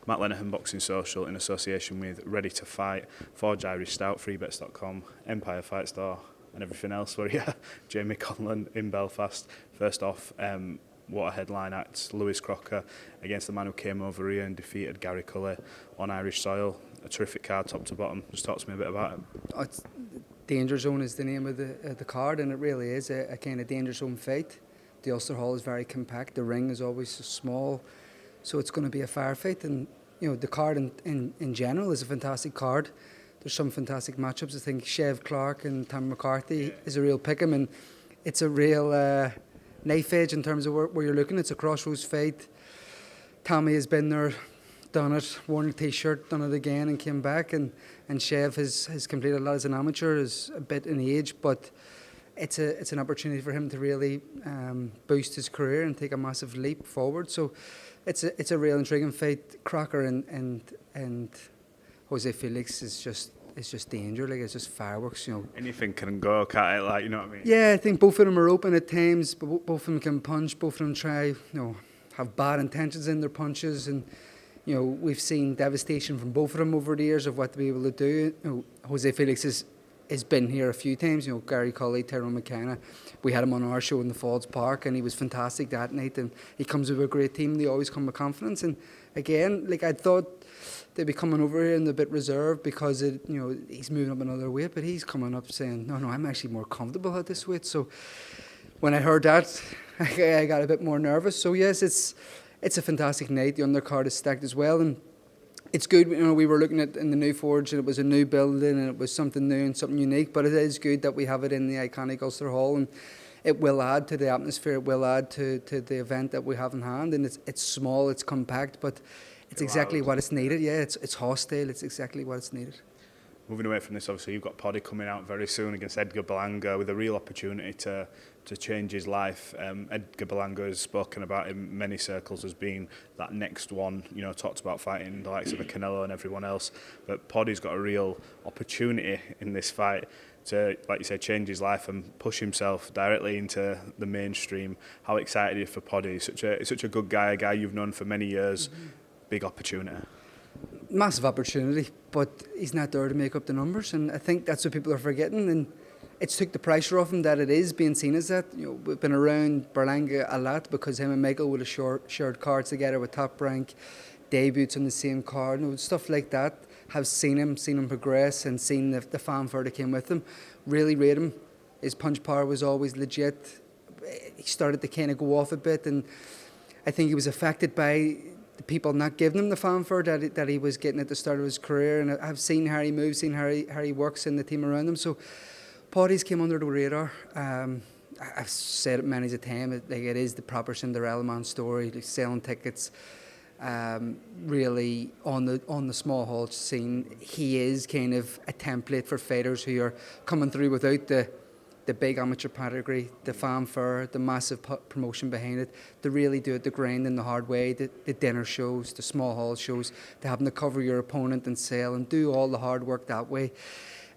Matt Lenihan Boxing Social in association with Ready to Fight, Forge Irish Stout, freebets.com, Empire Fight Store and everything else. Where Jamie Conlan in Belfast. First off, what a headline act. Lewis Crocker against the man who came over here and defeated Gary Cully on Irish soil. A terrific card top to bottom. Just talk to me a bit about it. It's Danger Zone is the name of the card, and it really is a kind of danger zone fight. The Ulster Hall is very compact. The ring is always small, so it's going to be a firefight. And the card in general is a fantastic card. There's some fantastic matchups. I think Chev Clark and Tam McCarthy is a real pick'em, and it's a real knife edge in terms of where you're looking. It's a crossroads fight. Tammy has been there, done it, worn a t-shirt, done it again and came back, and Chev has completed a lot as an amateur, is a bit in age, but it's an opportunity for him to really boost his career and take a massive leap forward. So it's a real intriguing fight. Crocker and Jose Felix is just danger, like it's just fireworks, Anything can go, can't it? Like, you know what I mean? Yeah, I think both of them are open at times, but both of them can punch, both of them try, have bad intentions in their punches, and we've seen devastation from both of them over the years of what to be able to do. Jose Felix has been here a few times. Gary Cully, Tyrone McKenna. We had him on our show in the Falls Park, and he was fantastic that night. And he comes with a great team. They always come with confidence. And again, I thought they'd be coming over here and a bit reserved because he's moving up another weight, but he's coming up saying, no, I'm actually more comfortable at this weight. So when I heard that, I got a bit more nervous. So yes, it's a fantastic night. The undercard is stacked as well, and it's good. We were looking at in the new Forge, and it was a new building, and it was something new and something unique. But it is good that we have it in the iconic Ulster Hall, and it will add to the atmosphere. It will add to the event that we have in hand. And it's small, it's compact, but it's exactly what it's needed. Yeah, it's hostile. It's exactly what it's needed. Moving away from this, obviously, you've got Pody coming out very soon against Edgar Berlanga with a real opportunity to change his life. Edgar Berlanga has spoken about in many circles as being that next one, talked about fighting the likes of a Canelo and everyone else. But Pody's got a real opportunity in this fight to, like you say, change his life and push himself directly into the mainstream. How excited are you for Pody? He's such a good guy, a guy you've known for many years. Mm-hmm. Big opportunity. Massive opportunity, but he's not there to make up the numbers, and I think that's what people are forgetting, and it's took the pressure off him that it is being seen as that. We've been around Berlanga a lot because him and Michael would have shared cards together with Top Rank, debuts on the same card, stuff like that. Have seen him progress, and seen the fanfare that came with him. Really rate him. His punch power was always legit. He started to kind of go off a bit, and I think he was affected by the people not giving him the fanfare that he was getting at the start of his career. And I've seen how he moves, seen how he works in the team around him. So Pody's came under the radar. I've said it many a time, it is the proper Cinderella Man story, like selling tickets. Really on the small hall scene, he is kind of a template for fighters who are coming through without the big amateur pedigree, the fanfare, the massive promotion behind it, to really do it the grind and the hard way, the dinner shows, the small hall shows, to having to cover your opponent and sell and do all the hard work that way.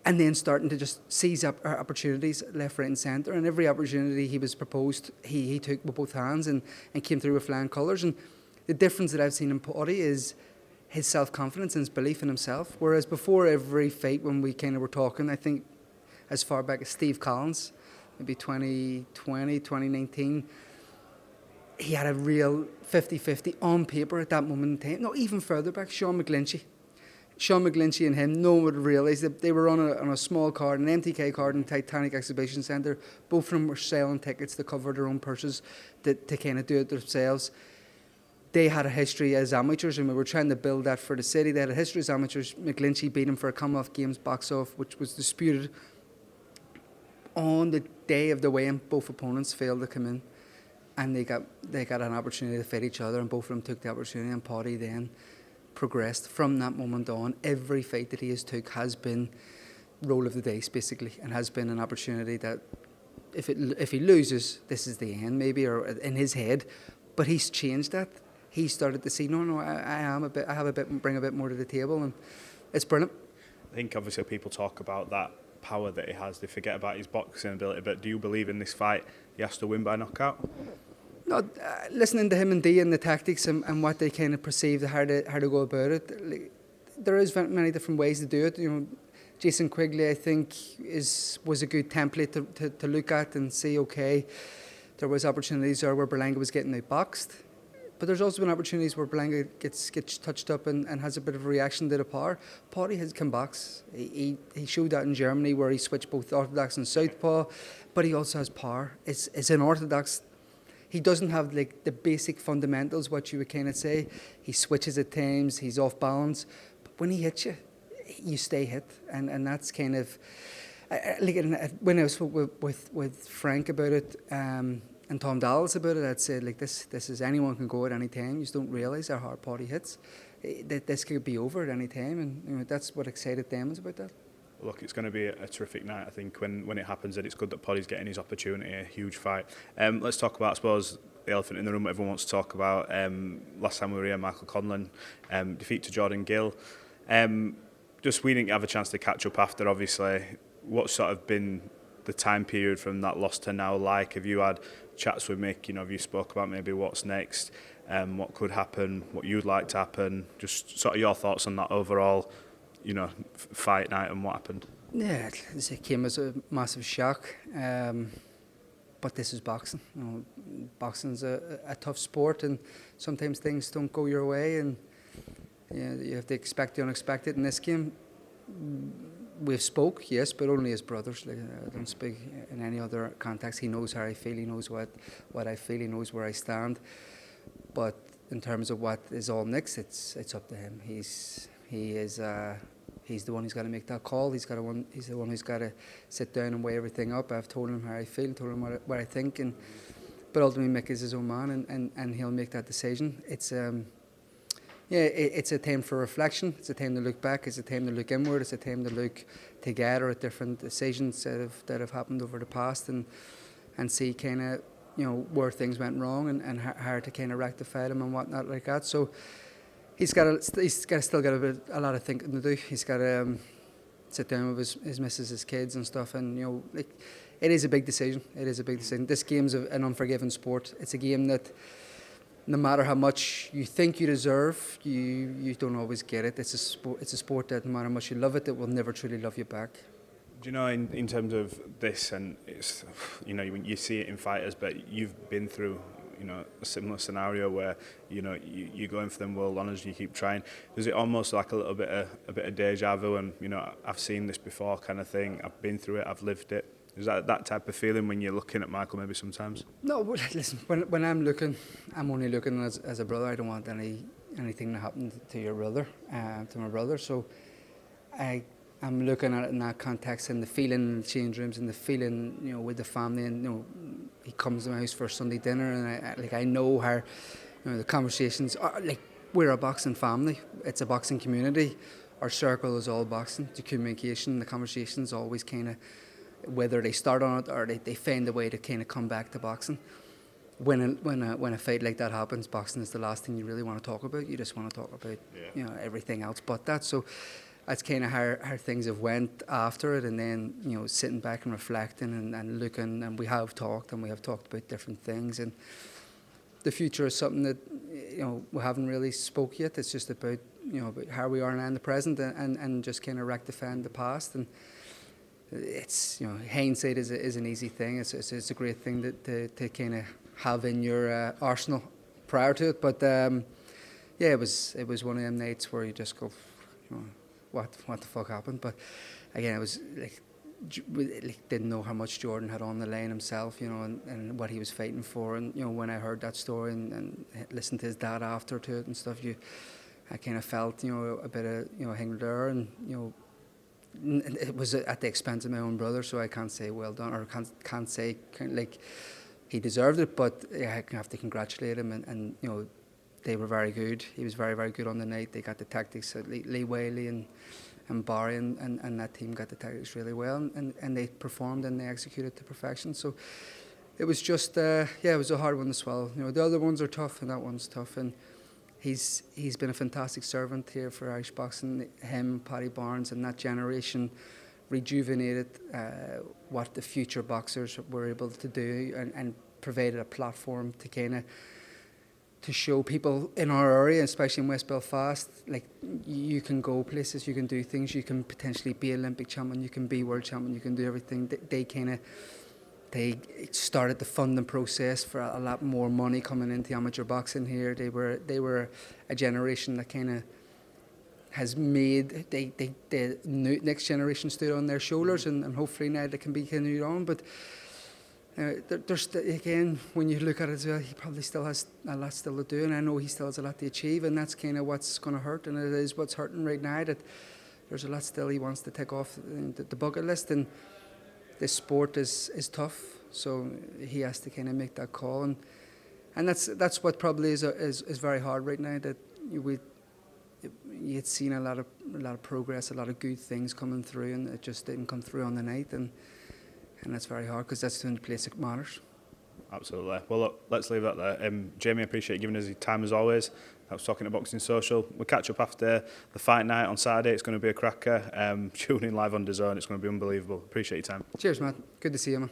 And then starting to just seize up opportunities left, right and centre. And every opportunity he was proposed, he took with both hands and came through with flying colours. And the difference that I've seen in Pody is his self-confidence and his belief in himself. Whereas before every fight, when we kind of were talking, I think as far back as Steve Collins, maybe 2020, 2019, he had a real 50-50 on paper at that moment in time. No, even further back, Sean McGlinchey and him, no one would realise that they were on a small card, an MTK card in Titanic Exhibition Centre. Both of them were selling tickets to cover their own purses, to kind of do it themselves. They had a history as amateurs, and we were trying to build that for the city. They had a history as amateurs. McGlinchey beat him for a Commonwealth Games box-off, which was disputed. On the day of the weigh-in, both opponents failed to come in, and they got an opportunity to fight each other, and both of them took the opportunity, and Pody then progressed from that moment on. Every fight that he has took has been roll of the dice, basically, and has been an opportunity that if he loses, this is the end, maybe, or in his head. But he's changed that. He started to see, I bring a bit more to the table, and it's brilliant. I think obviously people talk about that power that he has. They forget about his boxing ability. But do you believe in this fight he has to win by knockout? No, listening to him and Dee and the tactics and what they kind of perceive, how to go about it. Like, there is many different ways to do it. You know, Jason Quigley, I think, was a good template to look at and see. Okay, there was opportunities there where Berlanga was getting outboxed, but there's also been opportunities where Berlanga gets touched up and has a bit of a reaction to the power. Pody has come box. He showed that in Germany where he switched both orthodox and southpaw, but he also has power. It's an orthodox. He doesn't have like the basic fundamentals, what you would kind of say. He switches at times, he's off balance, but when he hits you, you stay hit, and that's kind of like when I spoke with Frank about it and Tom Dallas about it, I'd say like this is anyone can go at any time. You just don't realise how hard Pody hits. That this could be over at any time, and you know, that's what excited them is about that. Look, it's going to be a terrific night, I think, when it happens, and it's good that Pody's getting his opportunity, a huge fight. Let's talk about, I suppose, the elephant in the room that everyone wants to talk about. Last time we were here, Michael Conlan, defeat to Jordan Gill. Just we didn't have a chance to catch up after, obviously. What's sort of been the time period from that loss to now like? Have you had chats with Mick? You know, have you spoke about maybe what's next, what could happen, what you'd like to happen? Just sort of your thoughts on that overall, you know, fight night and what happened. Yeah, it came as a massive shock, but this is boxing. You know, boxing's a tough sport, and sometimes things don't go your way, and you have to expect the unexpected. In this game, we've spoke, yes, but only as brothers. Like, I don't speak in any other context. He knows how I feel. He knows what I feel. He knows where I stand. But in terms of what is all next, it's up to him. He's the one who's got to make that call. He's the one who's got to sit down and weigh everything up. I've told him how I feel, told him what I think, but ultimately Mick is his own man, and he'll make that decision. It's a time for reflection. It's a time to look back. It's a time to look inward. It's a time to look together at different decisions that have happened over the past, and see kind of, you know, where things went wrong and how to kind of rectify them and whatnot like that. So he's still got a lot of thinking to do. He's got to sit down with his missus, his kids and stuff, and you know, like, it is a big decision. It is a big decision. This game's an unforgiving sport. It's a game that, no matter how much you think you deserve, you don't always get it. It's a sport that, no matter how much you love it, it will never truly love you back. Do you know, in terms of this, and it's, you know, you see it in fighters, but you've been through, you know, a similar scenario where, you know, you're going for them world honours, you keep trying. Is it almost like a bit of deja vu, and, you know, I've seen this before kind of thing, I've been through it, I've lived it? Is that type of feeling when you're looking at Michael maybe sometimes? No, well, listen, when I'm looking, I'm only looking as a brother. I don't want anything to happen to your brother, to my brother. So I'm looking at it in that context, and the feeling in the change rooms, and the feeling, you know, with the family, and you know, he comes to my house for Sunday dinner, and I know how, you know, the conversations are, like, we're a boxing family. It's a boxing community. Our circle is all boxing. The communication, the conversations always kind of, whether they start on it or they find a way to kind of come back to boxing. When a fight like that happens, boxing is the last thing you really want to talk about. You just want to talk about you know, everything else but that. So that's kind of how things have went after it, and then, you know, sitting back and reflecting and looking, and we have talked about different things, and the future is something that, you know, we haven't really spoke yet. It's just about, you know, about how we are now in the present, and just kind of rectifying the past. And it's, you know, hindsight is an easy thing. It's a great thing to kind of have in your arsenal prior to it. But it was one of them nights where you just go, you know, what the fuck happened? But again, it was like didn't know how much Jordan had on the line himself, you know, and what he was fighting for. And you know, when I heard that story and listened to his dad after to it and stuff, I kind of felt, you know, a bit of, you know, anger there, and you know. It was at the expense of my own brother, so I can't say well done, or can't say like he deserved it, but I have to congratulate him, and you know, they were very good. He was very, very good on the night. They got the tactics, Lee Whaley and Barry and that team got the tactics really well, and they performed and they executed to perfection. So it was just it was a hard one to swallow. You know, the other ones are tough, and that one's tough, and he's been a fantastic servant here for Irish boxing. Him, Paddy Barnes, and that generation rejuvenated what the future boxers were able to do, and provided a platform to kind of to show people in our area, especially in West Belfast, like you can go places, you can do things, you can potentially be Olympic champion, you can be world champion, you can do everything. They started the funding process for a lot more money coming into amateur boxing here. They were a generation that kind of has made the next generation stood on their shoulders, and hopefully now they can be continued on. But there's again, when you look at it as well, he probably still has a lot still to do, and I know he still has a lot to achieve, and that's kind of what's going to hurt, and it is what's hurting right now, that there's a lot still he wants to take off the bucket list, and this sport is tough, so he has to kind of make that call, and that's what probably is very hard right now, that you had seen a lot of progress, a lot of good things coming through, and it just didn't come through on the night, and that's very hard, because that's the only place it matters. Absolutely. Well, look, let's leave that there. Jamie, I appreciate you giving us your time as always. I was talking to Boxing Social. We'll catch up after the fight night on Saturday. It's going to be a cracker. Tune in live on DAZN. It's going to be unbelievable. Appreciate your time. Cheers, man. Good to see you, man.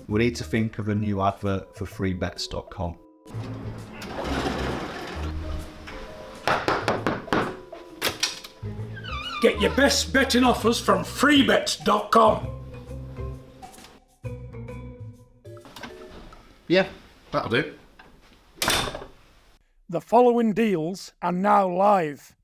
We need to think of a new advert for freebets.com. Get your best betting offers from freebets.com. Yeah, that'll do. The following deals are now live.